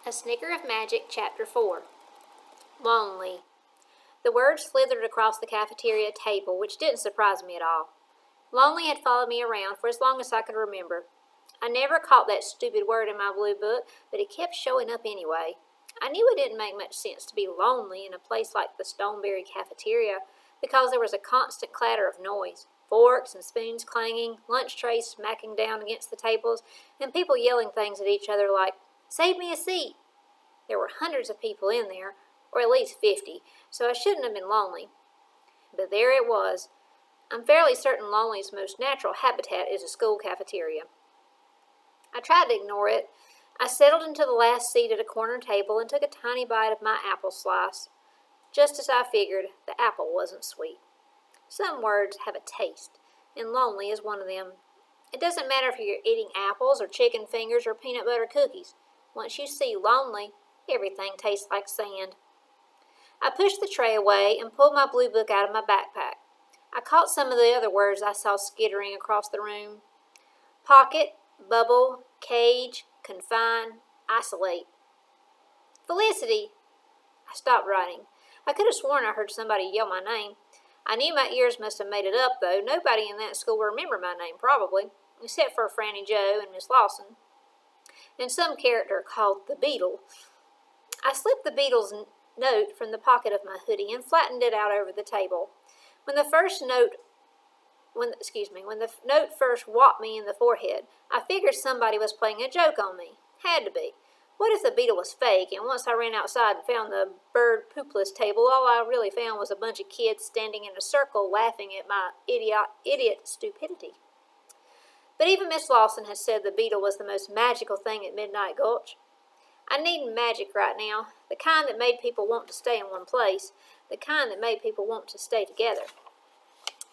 A Snicker of Magic, Chapter 4. Lonely. The word slithered across the cafeteria table, which didn't surprise me at all. Lonely had followed me around for as long as I could remember. I never caught that stupid word in my blue book, but it kept showing up anyway. I knew it didn't make much sense to be lonely in a place like the Stoneberry cafeteria because there was a constant clatter of noise. Forks and spoons clanging, lunch trays smacking down against the tables, and people yelling things at each other like, "Save me a seat!" There were hundreds of people in there, or at least 50, so I shouldn't have been lonely. But there it was. I'm fairly certain lonely's most natural habitat is a school cafeteria. I tried to ignore it. I settled into the last seat at a corner table and took a tiny bite of my apple slice. Just as I figured, the apple wasn't sweet. Some words have a taste, and lonely is one of them. It doesn't matter if you're eating apples or chicken fingers or peanut butter cookies. Once you see lonely, everything tastes like sand. I pushed the tray away and pulled my blue book out of my backpack. I caught some of the other words I saw skittering across the room. Pocket, bubble, cage, confine, isolate. Felicity! I stopped writing. I could have sworn I heard somebody yell my name. I knew my ears must have made it up, though. Nobody in that school remembered my name, probably, except for Franny Joe and Miss Lawson, and some character called the Beetle. I slipped the Beetle's note from the pocket of my hoodie and flattened it out over the table. When the note first whopped me in the forehead, I figured somebody was playing a joke on me. Had to be. What if the Beetle was fake, and once I ran outside and found the bird poopless table, all I really found was a bunch of kids standing in a circle laughing at my idiot stupidity. But even Miss Lawson had said the Beetle was the most magical thing at Midnight Gulch. I needed magic right now, the kind that made people want to stay in one place, the kind that made people want to stay together.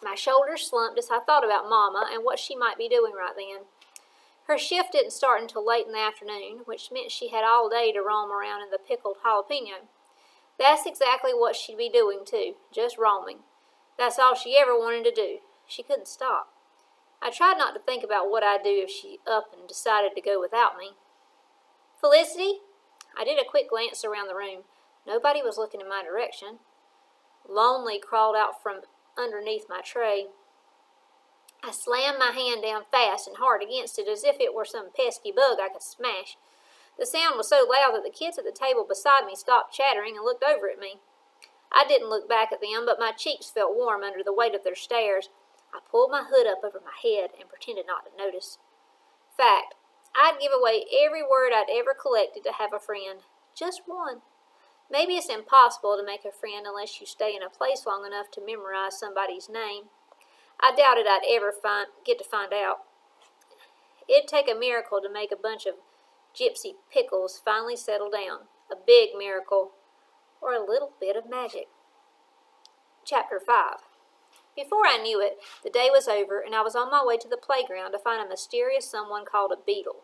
My shoulders slumped as I thought about Mama and what she might be doing right then. Her shift didn't start until late in the afternoon, which meant she had all day to roam around in the pickled jalapeno. That's exactly what she'd be doing, too, just roaming. That's all she ever wanted to do. She couldn't stop. I tried not to think about what I'd do if she up and decided to go without me. Felicity? I did a quick glance around the room. Nobody was looking in my direction. Lonely crawled out from underneath my tray. I slammed my hand down fast and hard against it as if it were some pesky bug I could smash. The sound was so loud that the kids at the table beside me stopped chattering and looked over at me. I didn't look back at them, but my cheeks felt warm under the weight of their stares. I pulled my hood up over my head and pretended not to notice. Fact, I'd give away every word I'd ever collected to have a friend. Just one. Maybe it's impossible to make a friend unless you stay in a place long enough to memorize somebody's name. I doubted I'd ever get to find out. It'd take a miracle to make a bunch of gypsy pickles finally settle down. A big miracle. Or a little bit of magic. Chapter 5. Before I knew it, the day was over, and I was on my way to the playground to find a mysterious someone called a beetle.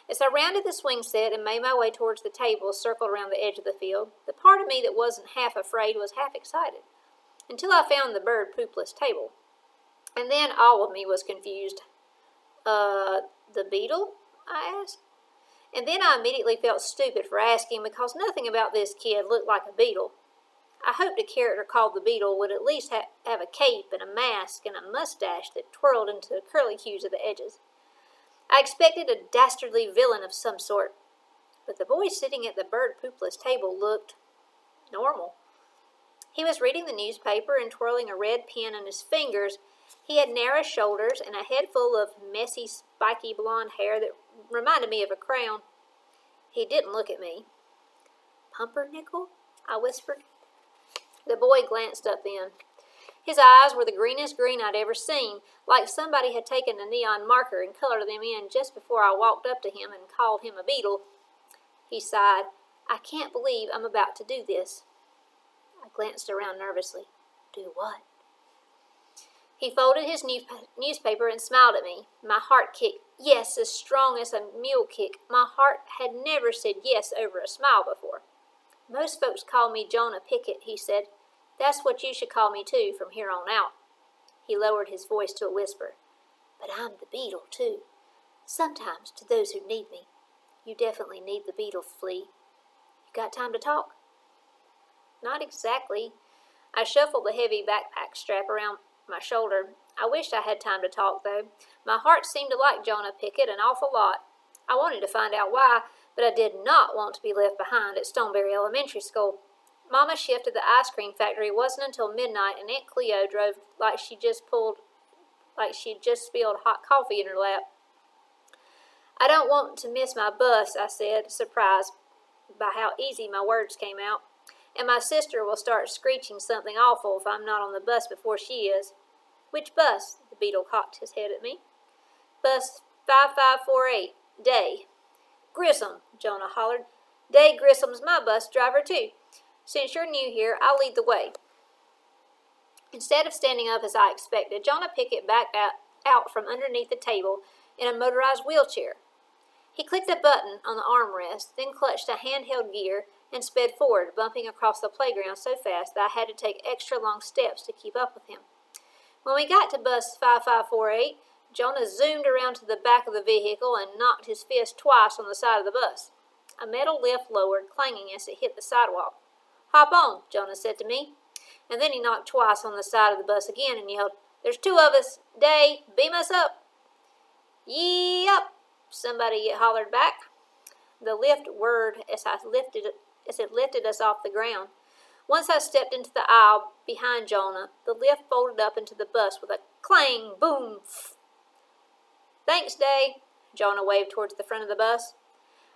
As I rounded the swing set and made my way towards the table circled around the edge of the field, the part of me that wasn't half afraid was half excited, until I found the bird poopless table. And then all of me was confused. The beetle? I asked. And then I immediately felt stupid for asking because nothing about this kid looked like a beetle. I hoped a character called the Beetle would at least have a cape and a mask and a mustache that twirled into curly hues at the edges. I expected a dastardly villain of some sort, but the boy sitting at the bird poopless table looked normal. He was reading the newspaper and twirling a red pen in his fingers. He had narrow shoulders and a head full of messy, spiky blonde hair that reminded me of a crown. He didn't look at me. "Pumpernickel?" I whispered. The boy glanced up then. His eyes were the greenest green I'd ever seen, like somebody had taken a neon marker and colored them in just before I walked up to him and called him a beetle. He sighed. "I can't believe I'm about to do this." I glanced around nervously. "Do what?" He folded his newspaper and smiled at me. My heart kicked, yes, as strong as a mule kick. My heart had never said yes over a smile before. "Most folks call me Jonah Pickett," he said. "That's what you should call me, too, from here on out." He lowered his voice to a whisper. "But I'm the beetle, too. Sometimes to those who need me. You definitely need the beetle, Flea. You got time to talk? Not exactly. I shuffled the heavy backpack strap around my shoulder. I wished I had time to talk, though. My heart seemed to like Jonah Pickett an awful lot. I wanted to find out why, but I did not want to be left behind at Stoneberry Elementary School. Mama's shift at the ice cream factory wasn't until midnight, and Aunt Cleo drove like she'd just spilled hot coffee in her lap. I don't want to miss my bus, I said, surprised by how easy my words came out. And my sister will start screeching something awful if I'm not on the bus before she is. Which bus? The beetle cocked his head at me. Bus 5548, Day. Grissom, Jonah hollered. Day Grissom's my bus driver, too. Since you're new here, I'll lead the way. Instead of standing up as I expected, Jonah Pickett backed out from underneath the table in a motorized wheelchair. He clicked a button on the armrest, then clutched a handheld gear and sped forward, bumping across the playground so fast that I had to take extra long steps to keep up with him. When we got to bus 5548, Jonah zoomed around to the back of the vehicle and knocked his fist twice on the side of the bus. A metal lift lowered, clanging as it hit the sidewalk. Hop on, Jonah said to me. And then he knocked twice on the side of the bus again and yelled, There's two of us. Day, beam us up. Yee up, somebody hollered back. The lift whirred as it lifted us off the ground. Once I stepped into the aisle behind Jonah, the lift folded up into the bus with a clang, boom. Thanks, Day, Jonah waved towards the front of the bus.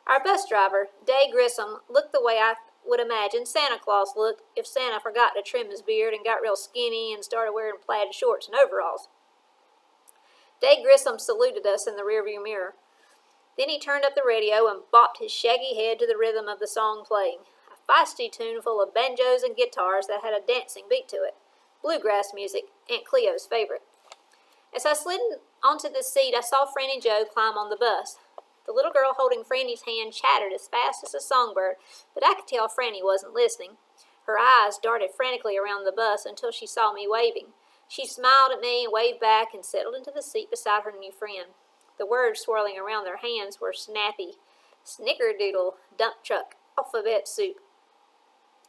Our bus driver, Day Grissom, looked the way I would imagine Santa Claus looked if Santa forgot to trim his beard and got real skinny and started wearing plaid shorts and overalls. Day Grissom saluted us in the rearview mirror. Then he turned up the radio and bopped his shaggy head to the rhythm of the song playing, a feisty tune full of banjos and guitars that had a dancing beat to it. Bluegrass music, Aunt Cleo's favorite. As I slid onto the seat, I saw Franny Joe climb on the bus. The little girl holding Franny's hand chattered as fast as a songbird, but I could tell Franny wasn't listening. Her eyes darted frantically around the bus until she saw me waving. She smiled at me and waved back and settled into the seat beside her new friend. The words swirling around their hands were snappy. Snickerdoodle, dump truck, alphabet soup.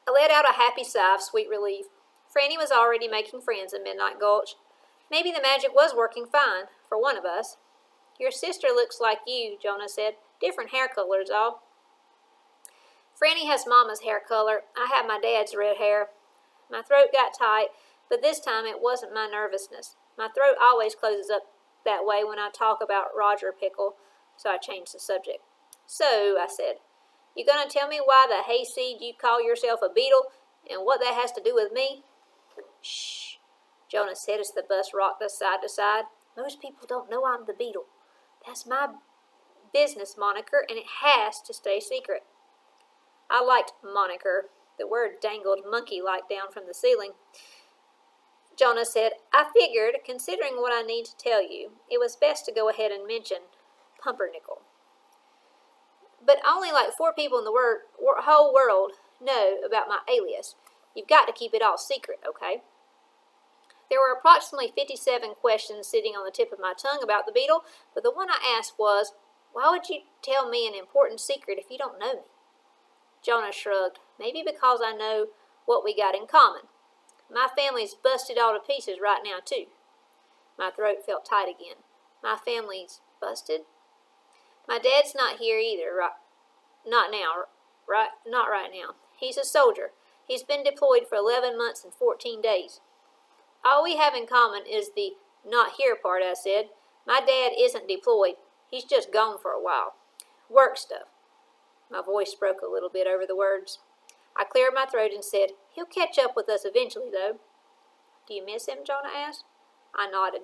I let out a happy sigh of sweet relief. Franny was already making friends in Midnight Gulch. Maybe the magic was working fine, for one of us. Your sister looks like you, Jonah said. Different hair colors, all. Franny has Mama's hair color. I have my dad's red hair. My throat got tight, but this time it wasn't my nervousness. My throat always closes up that way when I talk about Roger Pickle, so I changed the subject. So, I said, you gonna tell me why the hayseed you call yourself a beetle and what that has to do with me? Shh, Jonah said as the bus rocked us side to side. Most people don't know I'm the beetle. That's my business moniker, and it has to stay secret. I liked moniker. The word dangled monkey-like down from the ceiling. Jonah said, I figured, considering what I need to tell you, it was best to go ahead and mention Pumpernickel. But only like 4 people in the whole world know about my alias. You've got to keep it all secret, okay? There were approximately 57 questions sitting on the tip of my tongue about the beetle, but the one I asked was, why would you tell me an important secret if you don't know me? Jonah shrugged. Maybe because I know what we got in common. My family's busted all to pieces right now, too. My throat felt tight again. My family's busted? My dad's not here either, not right now. He's a soldier. He's been deployed for 11 months and 14 days. All we have in common is the not here part, I said. My dad isn't deployed. He's just gone for a while. Work stuff. My voice broke a little bit over the words. I cleared my throat and said, he'll catch up with us eventually, though. Do you miss him, Jonah asked. I nodded.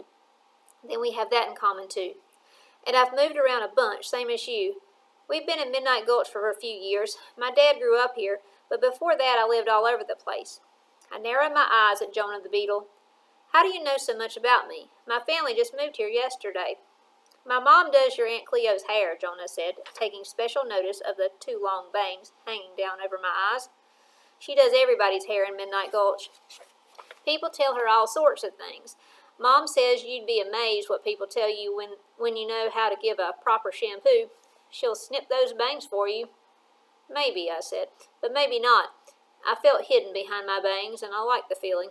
Then we have that in common, too. And I've moved around a bunch, same as you. We've been in Midnight Gulch for a few years. My dad grew up here, but before that I lived all over the place. I narrowed my eyes at Jonah the Beetle. How do you know so much about me? My family just moved here yesterday. My mom does your Aunt Cleo's hair, Jonah said, taking special notice of the 2 long bangs hanging down over my eyes. She does everybody's hair in Midnight Gulch. People tell her all sorts of things. Mom says you'd be amazed what people tell you when you know how to give a proper shampoo. She'll snip those bangs for you. Maybe, I said, but maybe not. I felt hidden behind my bangs, and I liked the feeling.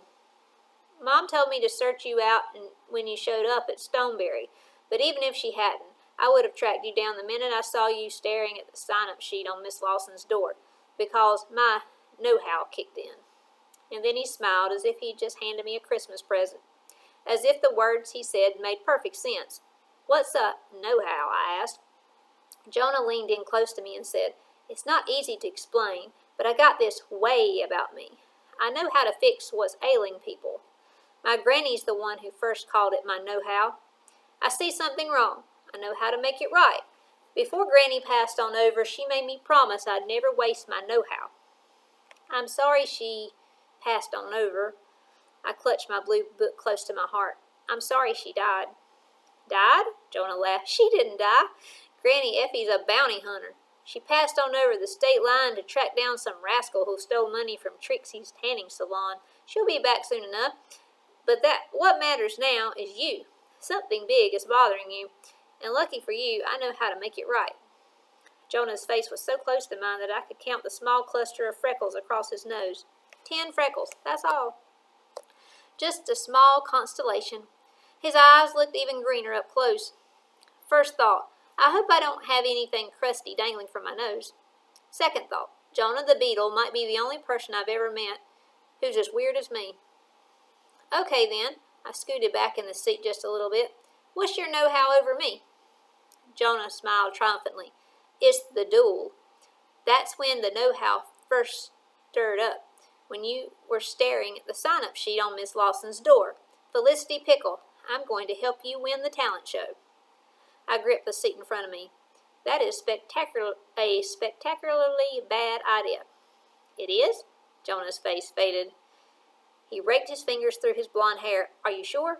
Mom told me to search you out when you showed up at Stoneberry, but even if she hadn't, I would have tracked you down the minute I saw you staring at the sign-up sheet on Miss Lawson's door, because my know-how kicked in. And then he smiled as if he'd just handed me a Christmas present, as if the words he said made perfect sense. What's a know-how? I asked. Jonah leaned in close to me and said, It's not easy to explain, but I got this way about me. I know how to fix what's ailing people. My granny's the one who first called it my know-how. I see something wrong. I know how to make it right. Before Granny passed on over, she made me promise I'd never waste my know-how. I'm sorry she passed on over. I clutched my blue book close to my heart. I'm sorry she died. Died? Jonah laughed. She didn't die. Granny Effie's a bounty hunter. She passed on over the state line to track down some rascal who stole money from Trixie's tanning salon. She'll be back soon enough. But what matters now is you. Something big is bothering you, and lucky for you, I know how to make it right. Jonah's face was so close to mine that I could count the small cluster of freckles across his nose. 10 freckles, that's all. Just a small constellation. His eyes looked even greener up close. First thought, I hope I don't have anything crusty dangling from my nose. Second thought, Jonah the Beetle might be the only person I've ever met who's as weird as me. Okay, then. I scooted back in the seat just a little bit. What's your know-how over me? Jonah smiled triumphantly. It's the duel. That's when the know-how first stirred up, when you were staring at the sign-up sheet on Miss Lawson's door. Felicity Pickle, I'm going to help you win the talent show. I gripped the seat in front of me. That is a spectacularly bad idea. It is? Jonah's face faded. He raked his fingers through his blonde hair. Are you sure?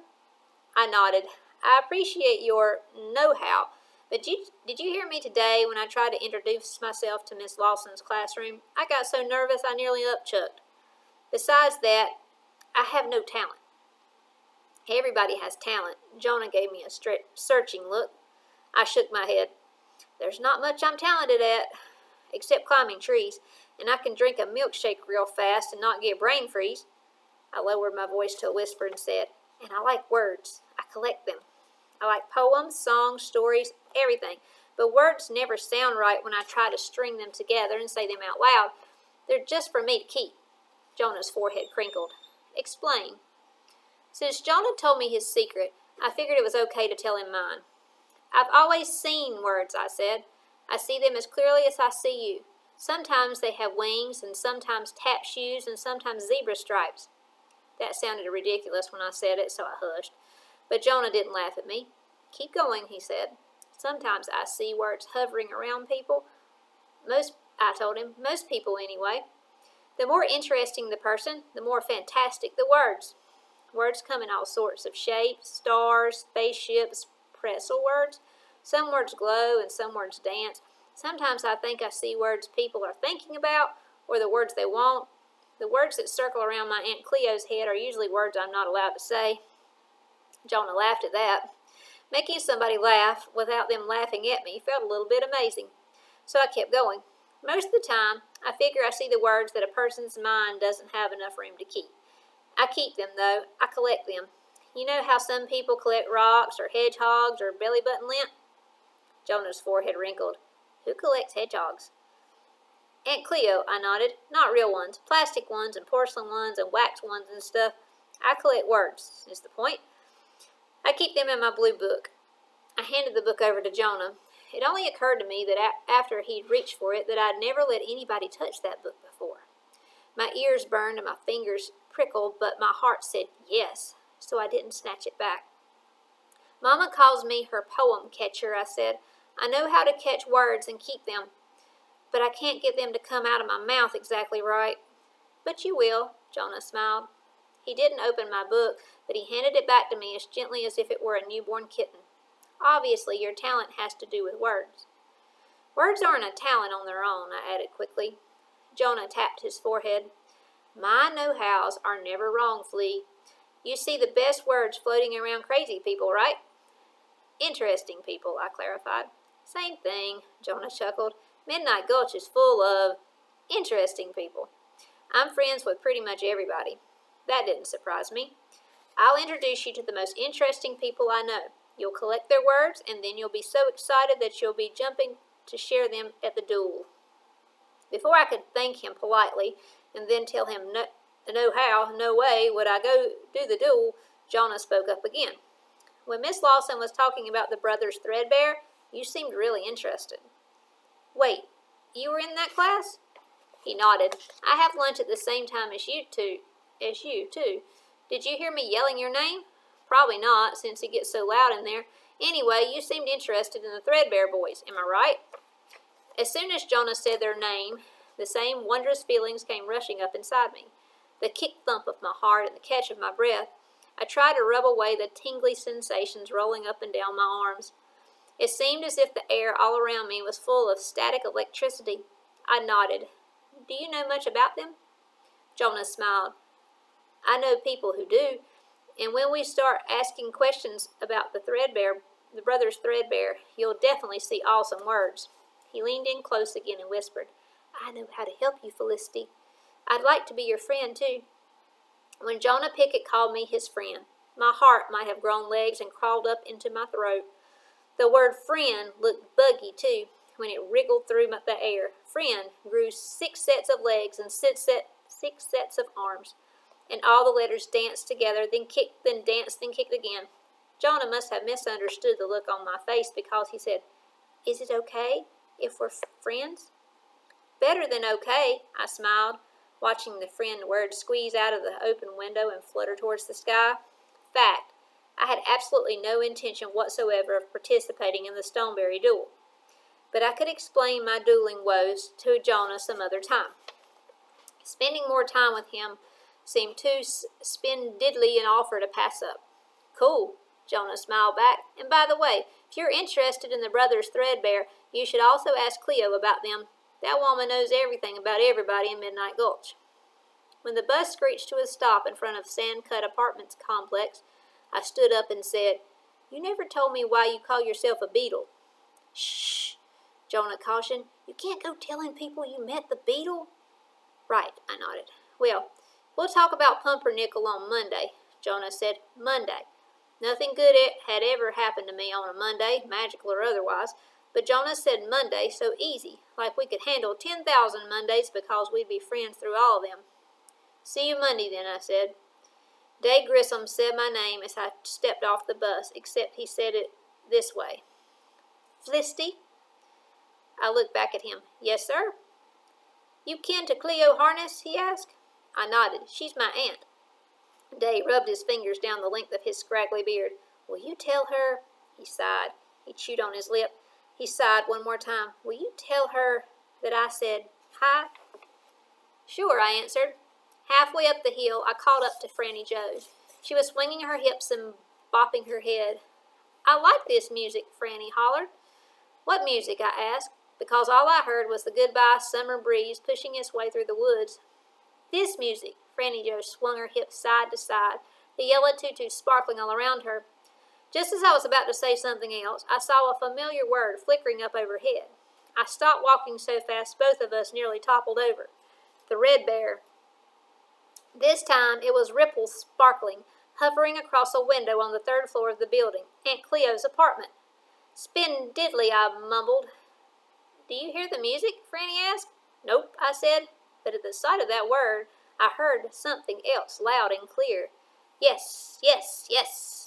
I nodded. I appreciate your know-how, but did you hear me today when I tried to introduce myself to Miss Lawson's classroom? I got so nervous I nearly upchucked. Besides that, I have no talent. Everybody has talent. Jonah gave me a searching look. I shook my head. There's not much I'm talented at, except climbing trees, and I can drink a milkshake real fast and not get brain freeze. I lowered my voice to a whisper and said, and I like words. I collect them. I like poems, songs, stories, everything. But words never sound right when I try to string them together and say them out loud. They're just for me to keep. Jonah's forehead crinkled. Explain. Since Jonah told me his secret, I figured it was okay to tell him mine. I've always seen words, I said. I see them as clearly as I see you. Sometimes they have wings, and sometimes tap shoes, and sometimes zebra stripes. That sounded ridiculous when I said it, so I hushed. But Jonah didn't laugh at me. Keep going, he said. Sometimes I see words hovering around people. I told him, most people anyway. The more interesting the person, the more fantastic the words. Words come in all sorts of shapes, stars, spaceships, pretzel words. Some words glow and some words dance. Sometimes I think I see words people are thinking about, or the words they want. The words that circle around my Aunt Cleo's head are usually words I'm not allowed to say. Jonah laughed at that. Making somebody laugh without them laughing at me felt a little bit amazing. So I kept going. Most of the time, I figure I see the words that a person's mind doesn't have enough room to keep. I keep them, though. I collect them. You know how some people collect rocks or hedgehogs or belly button lint? Jonah's forehead wrinkled. Who collects hedgehogs? Aunt Cleo, I nodded. Not real ones. Plastic ones and porcelain ones and wax ones and stuff. I collect words, is the point. I keep them in my blue book. I handed the book over to Jonah. It only occurred to me that after he'd reached for it that I'd never let anybody touch that book before. My ears burned and my fingers prickled, but my heart said yes, so I didn't snatch it back. Mama calls me her poem catcher, I said. I know how to catch words and keep them, but I can't get them to come out of my mouth exactly right. But you will, Jonah smiled. He didn't open my book, but he handed it back to me as gently as if it were a newborn kitten. Obviously, your talent has to do with words. Words aren't a talent on their own, I added quickly. Jonah tapped his forehead. My know-hows are never wrong, Flea. You see the best words floating around crazy people, right? Interesting people, I clarified. Same thing, Jonah chuckled. Midnight Gulch is full of interesting people. I'm friends with pretty much everybody. That didn't surprise me. I'll introduce you to the most interesting people I know. You'll collect their words, and then you'll be so excited that you'll be jumping to share them at the duel. Before I could thank him politely and then tell him no how, no way would I go do the duel, Jonah spoke up again. When Miss Lawson was talking about the brothers Threadbare, you seemed really interested. Wait, you were in that class? He nodded. I have lunch at the same time as you too. Did you hear me yelling your name? Probably not, since it gets so loud in there. Anyway, you seemed interested in the Threadbare boys, am I right? As soon as Jonah said their name, the same wondrous feelings came rushing up inside me. The kick-thump of my heart and the catch of my breath. I tried to rub away the tingly sensations rolling up and down my arms. It seemed as if the air all around me was full of static electricity. I nodded. Do you know much about them? Jonah smiled. I know people who do, and when we start asking questions about the brothers Threadbare, you'll definitely see awesome words. He leaned in close again and whispered, I know how to help you, Felicity. I'd like to be your friend, too. When Jonah Pickett called me his friend, my heart might have grown legs and crawled up into my throat. The word friend looked buggy, too, when it wriggled through the air. Friend grew 6 sets of legs and 6 sets of arms, and all the letters danced together, then kicked, then danced, then kicked again. Jonah must have misunderstood the look on my face because he said, Is it okay if we're friends? Better than okay, I smiled, watching the friend word squeeze out of the open window and flutter towards the sky. Fact, I had absolutely no intention whatsoever of participating in the Stoneberry duel, but I could explain my dueling woes to Jonah some other time. Spending more time with him seemed too spin-diddly an offer to pass up. Cool, Jonah smiled back. And by the way, if you're interested in the brothers Threadbare, you should also ask Cleo about them. That woman knows everything about everybody in Midnight Gulch. When the bus screeched to a stop in front of Sandcut Apartments complex, I stood up and said, You never told me why you call yourself a beetle. Shh, Jonah cautioned. You can't go telling people you met the beetle. Right, I nodded. Well, we'll talk about Pumpernickel on Monday, Jonah said. Monday. Nothing good had ever happened to me on a Monday, magical or otherwise, but Jonah said Monday so easy, like we could handle 10,000 Mondays because we'd be friends through all of them. See you Monday then, I said. Day Grissom said my name as I stepped off the bus, except he said it this way. Felicity? I looked back at him. Yes, sir? You kin to Cleo Harness? He asked. I nodded. She's my aunt. Day rubbed his fingers down the length of his scraggly beard. Will you tell her? He sighed. He chewed on his lip. He sighed one more time. Will you tell her that I said hi? Sure, I answered. Halfway up the hill, I caught up to Franny Jo. She was swinging her hips and bopping her head. I like this music, Franny hollered. What music? I asked, because all I heard was the goodbye summer breeze pushing its way through the woods. This music, Franny Jo swung her hips side to side, the yellow tutu sparkling all around her. Just as I was about to say something else, I saw a familiar word flickering up overhead. I stopped walking so fast both of us nearly toppled over. The Red Bear. This time it was ripples sparkling, hovering across a window on the 3rd floor of the building, Aunt Cleo's apartment. Spin diddly, I mumbled. Do you hear the music? Franny asked. Nope, I said, but at the sight of that word, I heard something else loud and clear. Yes, yes, yes.